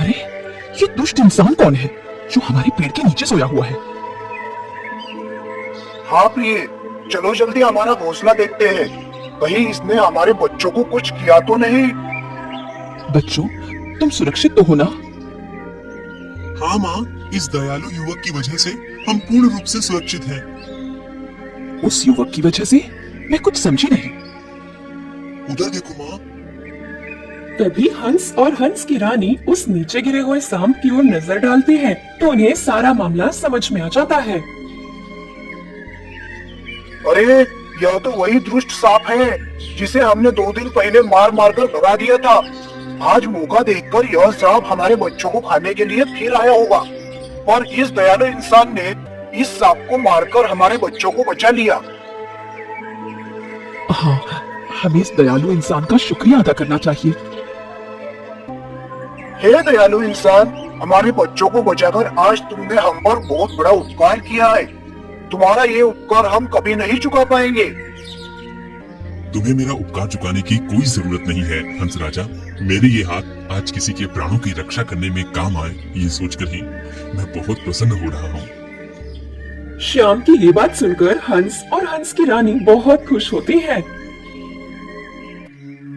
अरे ये दुष्ट इंसान कौन है जो हमारे पेड़ के नीचे सोया हुआ है? हाँ प्रिय, चलो जल्दी हमारा घोंसला देखते हैं। कहीं इसने हमारे बच्चों को कुछ किया तो नहीं। बच्चों, तुम सुरक्षित तो हो ना? हाँ माँ, इस दयालु युवक की वजह से हम पूर्ण रूप से सुरक्षित हैं। उस युवक की वजह से? मैं कुछ समझी नहीं। उधर देखो माँ। तभी हंस और हंस की रानी उस नीचे गिरे हुए सांप की ओर नजर डालती हैं, तो उन्हें सारा मामला समझ में आ जाता है। अरे यह तो वही दुष्ट सांप है जिसे हमने 2 दिन पहले मार मार कर भगा दिया था। आज मौका देखकर यह सांप हमारे बच्चों को खाने के लिए फिर आया होगा, और इस दयालु इंसान ने इस सांप को मारकर हमारे बच्चों को बचा लिया। हाँ, हमें इस दयालु इंसान का शुक्रिया अदा करना चाहिए। हे दयालु इंसान, हमारे बच्चों को बचाकर आज तुमने हम पर बहुत बड़ा उपकार किया है। तुम्हारा ये उपकार हम कभी नहीं चुका पाएंगे। तुम्हें मेरा उपकार चुकाने की कोई जरूरत नहीं है हंस राजा। मेरे ये हाथ आज किसी के प्राणों की रक्षा करने में काम आए, ये सोचकर ही मैं बहुत प्रसन्न हो रहा हूँ। श्याम की ये बात सुनकर हंस और हंस की रानी बहुत खुश होती हैं।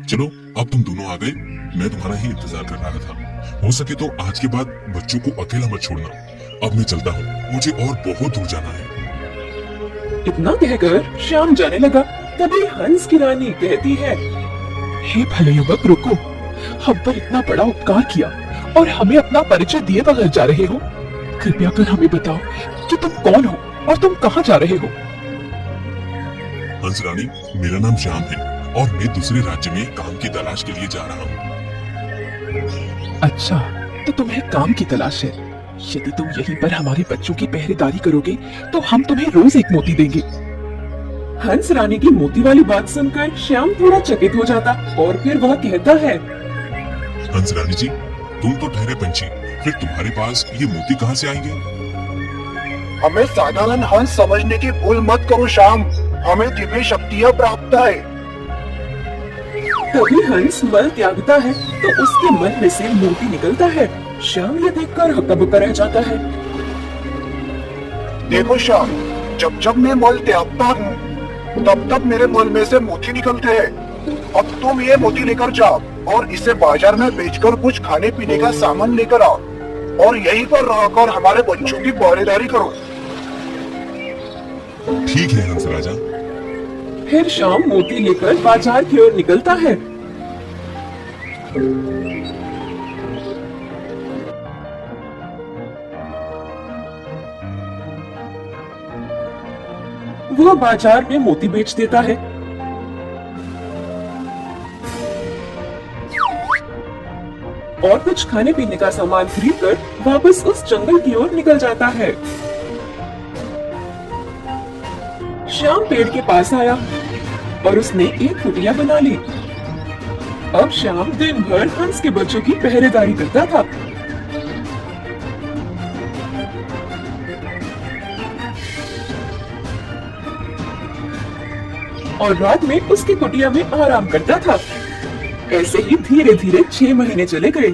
चलो अब तुम दोनों आ गए, मैं तुम्हारा ही इंतजार कर रहा था। हो सके तो आज के बाद बच्चों को अकेला मत छोड़ना। अब मैं चलता हूँ, मुझे और बहुत दूर जाना है। इतना कहकर श्याम जाने लगा। तभी हंस की रानी कहती है, हे भले युवक, रुको। हम पर इतना बड़ा उपकार किया और हमें अपना परिचय दिए बगैर जा रहे हो। कृपया कर हमें बताओ कि तुम कौन हो और तुम कहाँ जा रहे हो? हंस रानी, मेरा नाम श्याम है और मैं दूसरे राज्य में काम की तलाश के लिए जा रहा हूँ। अच्छा, तो तुम्हें काम की तलाश है। यदि तुम यहीं पर हमारे बच्चों की पहरेदारी करोगे तो हम तुम्हें रोज एक मोती देंगे। हंस रानी की मोती वाली बात सुनकर श्याम थोड़ा चकित हो जाता और फिर वह कहता है, हंस रानी जी, तुम तो ठहरे पंछी, फिर तुम्हारे पास ये मोती कहाँ से आएंगे? हमें साधारण हंस समझने की भूल मत करो श्याम, हमें दिव्य शक्तियाँ प्राप्त है। तभी हंस मल त्यागता है तो उसके मन में से मोती निकलता है। श्याम ये देखकर हक्का-बक्का रह जाता है। देखो श्याम, जब जब मैं मल त्यागता हूँ तब तब मेरे मल में से मोती निकलते हैं। अब तुम ये मोती लेकर जाओ और इसे बाजार में बेचकर कुछ खाने पीने का सामान लेकर आओ और यहीं पर रहकर हमारे बच्चों की पहरेदारी करो। ठीक है हंस राजा। फिर श्याम मोती लेकर बाजार की ओर निकलता है। वह बाजार में मोती बेच देता है। और कुछ खाने पीने का सामान खरीदकर वापस उस जंगल की ओर निकल जाता है। श्याम पेड़ के पास आया और उसने एक कुटिया बना ली। अब श्याम दिन भर हंस के बच्चों की पहरेदारी करता था। और रात में उसकी कुटिया में आराम करता था। ऐसे ही धीरे धीरे 6 महीने चले गए।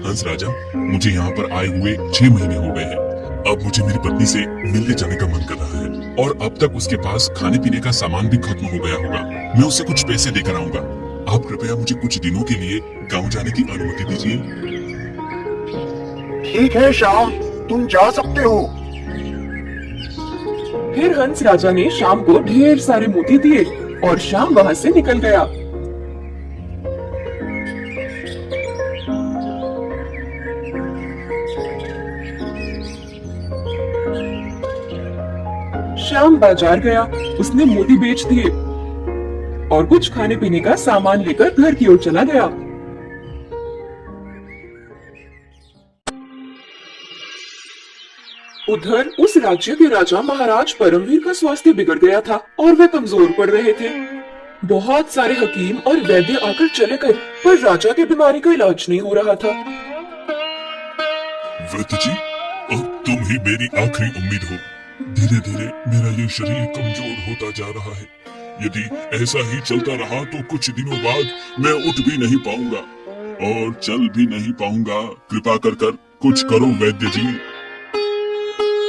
हंस राजा, मुझे यहाँ पर आए हुए 6 महीने हो गए हैं। अब मुझे मेरी पत्नी से मिलने जाने का मन कर रहा है और अब तक उसके पास खाने पीने का सामान भी खत्म हो गया होगा। मैं उसे कुछ पैसे देकर आऊंगा। आप कृपया मुझे कुछ दिनों के लिए गाँव जाने की अनुमति दीजिए। ठीक है श्याम, तुम जा सकते हो। फिर हंस राजा ने श्याम को ढेर सारे मोती दिए और श्याम वहां से निकल गया। श्याम बाजार गया, उसने मोती बेच दिए और कुछ खाने पीने का सामान लेकर घर की ओर चला गया। उधर उस राज्य के राजा महाराज परमवीर का स्वास्थ्य बिगड़ गया था और वे कमजोर पड़ रहे थे। बहुत सारे हकीम और वैद्य आकर चले गए, पर राजा की बीमारी का इलाज नहीं हो रहा था। वैद्य जी, अब तुम ही मेरी आखिरी उम्मीद हो। धीरे धीरे मेरा ये शरीर कमजोर होता जा रहा है। यदि ऐसा ही चलता रहा तो कुछ दिनों बाद मैं उठ भी नहीं पाऊंगा और चल भी नहीं पाऊंगा। कृपा कर कुछ करो वैद्य जी।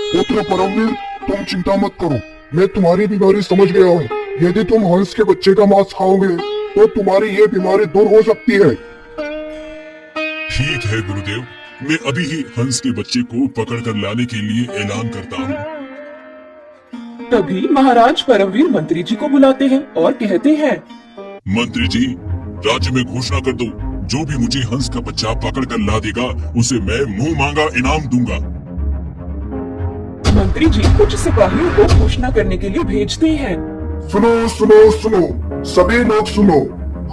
पुत्र परमवीर, तुम चिंता मत करो, मैं तुम्हारी बीमारी समझ गया हूँ। यदि तुम हंस के बच्चे का मांस खाओगे तो तुम्हारी ये बीमारी दूर हो सकती है। ठीक है गुरुदेव, मैं अभी ही हंस के बच्चे को पकड़कर लाने के लिए ऐलान करता हूँ। तभी महाराज परमवीर मंत्री जी को बुलाते हैं और कहते हैं, मंत्री जी, राज्य में घोषणा कर दो, जो भी मुझे हंस का बच्चा पकड़कर ला देगा उसे मैं मुंह मांगा इनाम दूंगा। मंत्री जी कुछ सिपाहियों को घोषणा करने के लिए भेजते हैं। सुनो सुनो सुनो, सभी लोग सुनो।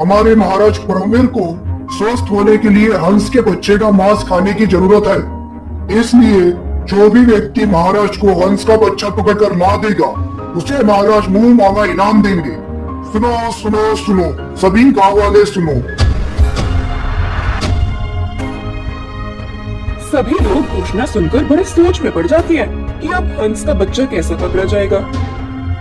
हमारे महाराज परमवीर को स्वस्थ होने के लिए हंस के बच्चे का मांस खाने की जरूरत है। इसलिए जो भी व्यक्ति महाराज को हंस का बच्चा पकड़कर ला देगा उसे महाराज मुंह मांगा इनाम देंगे। सुनो सुनो सुनो, सभी गांव वाले सुनो। सभी लोग घोषणा सुनकर बड़े सोच में पड़ जाते हैं कि अब हंस का बच्चा कैसे पकड़ा जाएगा।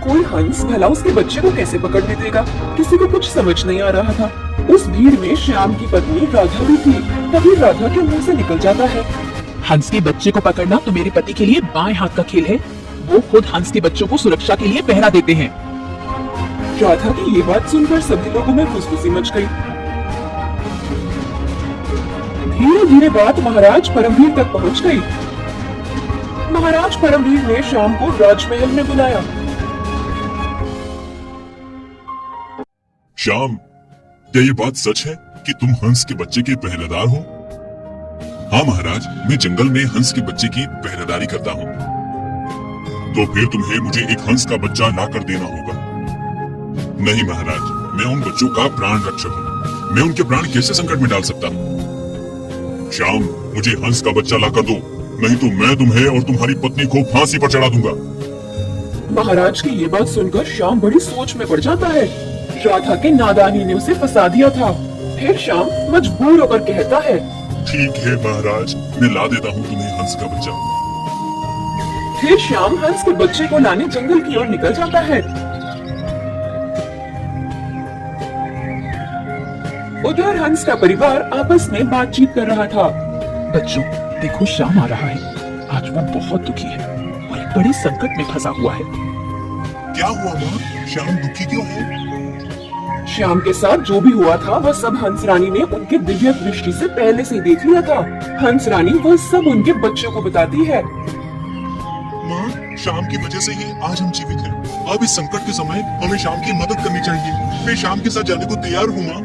कोई हंस भला उसके बच्चे को कैसे पकड़ने देगा, किसी को कुछ समझ नहीं आ रहा था। उस भीड़ में श्याम की पत्नी राधा भी थी। तभी राधा के मुंह से निकल जाता है, हंस के बच्चे को पकड़ना तो मेरे पति के लिए बाएं हाथ का खेल है। वो खुद हंस के बच्चों को सुरक्षा के लिए पहरा देते हैं। राधा की ये बात सुनकर सभी लोगों में खुशखुशी मच गई। धीरे धीरे बात महाराज परमवीर तक पहुंच गई। महाराज परमवीर ने श्याम को राजमहल में बुलाया। श्याम, क्या ये बात सच है कि तुम हंस के बच्चे के पहरेदार हो? हाँ महाराज, मैं जंगल में हंस के बच्चे की पहरेदारी करता हूँ। तो फिर तुम्हें मुझे एक हंस का बच्चा लाकर देना होगा। नहीं महाराज, मैं उन बच्चों का प्राण रक्षक हूँ। मैं उनके प्राण कैसे संकट में डाल सकता हूँ? श्याम, मुझे हंस का बच्चा लाकर दो, नहीं तो मैं तुम्हें और तुम्हारी पत्नी को फांसी पर चढ़ा दूंगा। महाराज की ये बात सुनकर श्याम बड़ी सोच में पड़ जाता है। राधा के नादानी ने उसे फंसा दिया था। फिर श्याम मजबूर होकर कहता है, ठीक है महाराज, मैं ला देता हूँ तुम्हें हंस का बच्चा। फिर श्याम हंस के बच्चे को लाने जंगल की ओर निकल जाता है। उधर हंस का परिवार आपस में बातचीत कर रहा था। बच्चों, देखो श्याम आ रहा है। आज वो बहुत दुखी है और एक बड़े संकट में फंसा हुआ है। क्या हुआ माँ? श्याम दुखी क्यों है? श्याम के साथ जो भी हुआ था वह सब हंस रानी ने उनके दिव्य दृष्टि से पहले से ही देख लिया था। हंस रानी वह सब उनके बच्चों को बताती है। माँ, श्याम की वजह से ही आज हम जीवित हैं। अब इस संकट के समय हमें श्याम की मदद करनी चाहिए। मैं श्याम के साथ जाने को तैयार हूँ माँ।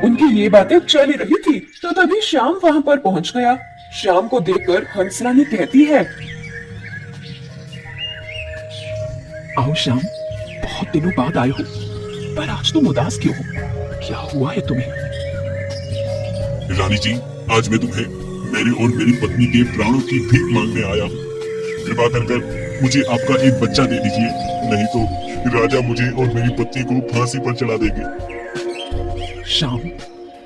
उनकी ये बातें चल ही रही थी तो तभी श्याम वहाँ पर पहुँच गया। श्याम को देखकर हंस रानी कहती है, आओ श्याम, बहुत दिनों बाद आए हो, पर आज तुम उदास क्यों हो? क्या हुआ है तुम्हें? रानी जी, आज मैं तुम्हें मेरे और मेरी पत्नी के प्राणों की भीख मांगने आया हूँ। कृपा कर मुझे आपका एक बच्चा दे दीजिए, नहीं तो राजा मुझे और मेरी पत्नी को फांसी पर चढ़ा देंगे। श्याम,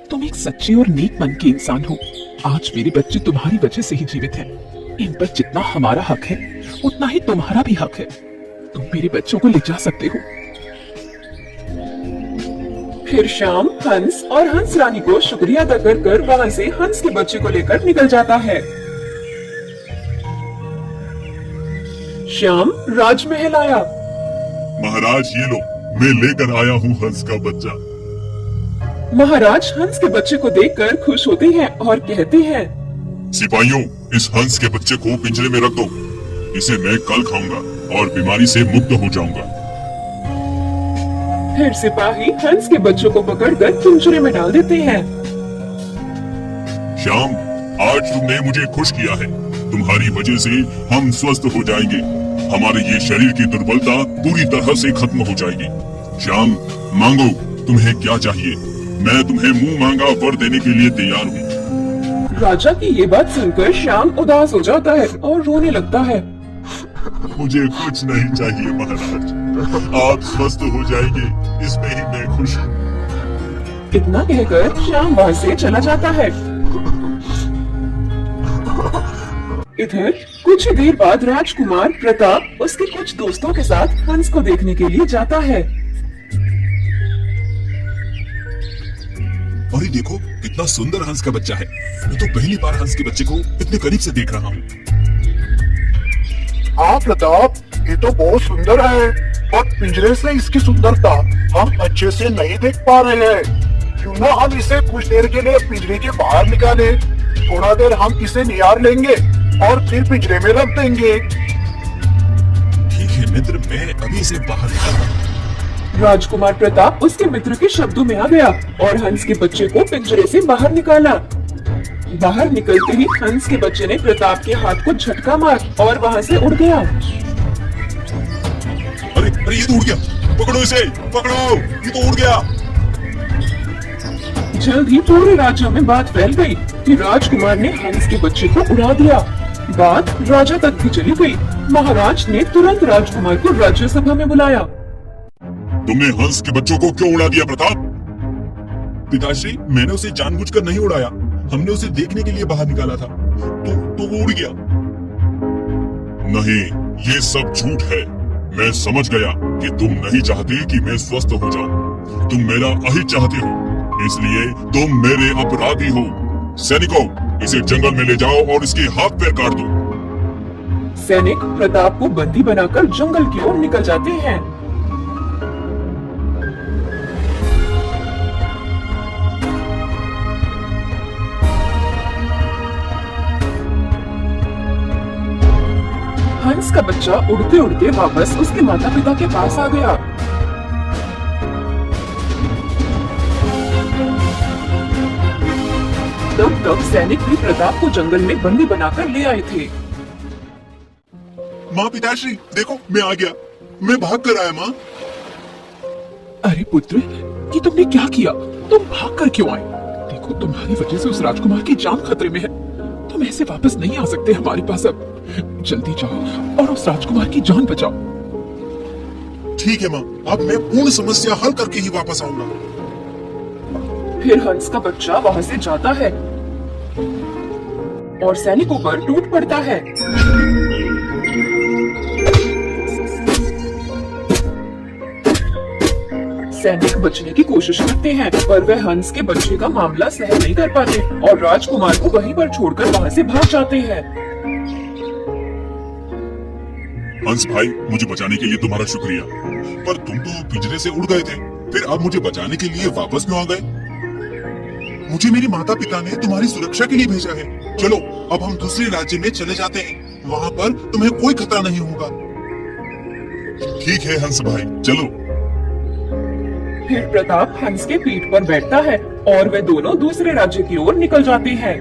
तुम एक सच्चे और नेक मन के इंसान हो। आज मेरे बच्चे तुम्हारी वजह से ही जीवित हैं। इन पर जितना हमारा हक है उतना ही तुम्हारा भी हक है। तुम मेरे बच्चों को ले जा सकते हो। फिर श्याम हंस और हंस रानी को शुक्रिया अदा कर वहाँ से हंस के बच्चे को लेकर निकल जाता है। श्याम राजमहल आया। महाराज ये लो, मैं लेकर आया हूँ हंस का बच्चा। महाराज हंस के बच्चे को देखकर खुश होते हैं और कहते हैं, सिपाहियों, इस हंस के बच्चे को पिंजरे में रख दो। इसे मैं कल खाऊंगा और बीमारी से मुक्त हो जाऊंगा। फिर सिपाही हंस के बच्चों को पकड़कर पिंजरे में डाल देते हैं। श्याम, आज तुमने मुझे खुश किया है। तुम्हारी वजह से हम स्वस्थ हो जाएंगे। हमारे ये शरीर की दुर्बलता पूरी तरह से खत्म हो जाएगी। श्याम, मांगो, तुम्हें क्या चाहिए? मैं तुम्हें मुंह मांगा वर देने के लिए तैयार हूँ। राजा की ये बात सुनकर श्याम उदास हो जाता है और रोने लगता है। मुझे कुछ नहीं चाहिए महाराज, आप स्वस्थ हो जाएंगे, इसमें ही मैं खुश हूँ। इतना कहकर श्याम वहाँ से चला जाता है। इधर कुछ देर बाद राजकुमार प्रताप उसके कुछ दोस्तों के साथ हंस को देखने के लिए जाता है। और ये देखो कितना सुंदर हंस का बच्चा है। मैं तो पहली बार हंस के बच्चे को इतने करीब से देख रहा हूँ। हाँ प्रताप, ये तो बहुत सुंदर है, पर पिंजरे से इसकी सुंदरता हम अच्छे से नहीं देख पा रहे हैं। क्यों ना हम इसे कुछ देर के लिए पिंजरे के बाहर निकाले, थोड़ा देर हम इसे निहार लेंगे और फिर पिंजरे में रख देंगे। ठीक है मित्र, मैं अभी इसे बाहर निकालता हूँ। राजकुमार प्रताप उसके मित्र के शब्दों में आ गया और हंस के बच्चे को पिंजरे से बाहर निकाला। बाहर निकलते ही हंस के बच्चे ने प्रताप के हाथ को झटका मार और वहाँ से उड़ गया। अरे अरे ये तो उड़ गया, पकड़ो इसे, पकड़ो, ये तो उड़ गया। जल्द ही पूरे राज्य में बात फैल गई कि राजकुमार ने हंस के बच्चे को उड़ा दिया। बात राजा तक भी चली गई। महाराज ने तुरंत राजकुमार को राज्यसभा में बुलाया। तुमने हंस के बच्चों को क्यों उड़ा दिया प्रताप? पिताश्री, मैंने उसे जानबूझकर नहीं उड़ाया, हमने उसे देखने के लिए बाहर निकाला था, तो वो उड़ गया। नहीं, ये सब झूठ है। मैं समझ गया कि तुम नहीं चाहते कि मैं स्वस्थ हो जाऊं। तुम मेरा अहित चाहते हो, इसलिए तुम मेरे अपराधी हो। सैनिकों, इसे जंगल में ले जाओ और इसके हाथ पैर काट दो। सैनिक प्रताप को बंदी बनाकर जंगल की ओर निकल जाते हैं। हंस का बच्चा उड़ते उड़ते वापस उसके माता पिता के पास आ गया। तब तक सैनिक भी प्रताप को जंगल में बंदी बनाकर ले आए थे। माँ, पिताश्री देखो, मैं आ गया, मैं भाग कर आया माँ। अरे पुत्र, ये तुमने क्या किया? तुम भाग कर क्यों आए? देखो, तुम्हारी वजह से उस राजकुमार की जान खतरे में है। तुम ऐसे वापस नहीं आ सकते हमारे पास अब। जल्दी जाओ और उस राजकुमार की जान बचाओ। ठीक है माँ, अब मैं पूर्ण समस्या हल करके ही वापस आऊंगा। फिर हंस का बच्चा वहाँ से जाता है और सैनिकों पर टूट पड़ता है। सैनिक बचने की कोशिश करते हैं, पर वे हंस के बच्चे का मामला सहन नहीं कर पाते और राजकुमार को वहीं पर छोड़कर वहाँ से भाग जाते हैं। हंस भाई, मुझे बचाने के लिए तुम्हारा शुक्रिया, पर तुम तो पिंजरे से उड़ गए थे, फिर अब मुझे बचाने के लिए वापस क्यों आ गए? मुझे मेरे माता पिता ने तुम्हारी सुरक्षा के लिए भेजा है। चलो, अब हम दूसरे राज्य में चले जाते हैं, वहाँ पर तुम्हें कोई खतरा नहीं होगा। ठीक है हंस भाई, चलो। फिर प्रताप हंस के पीठ पर बैठता है और वे दोनों दूसरे राज्य की ओर निकल जाते हैं।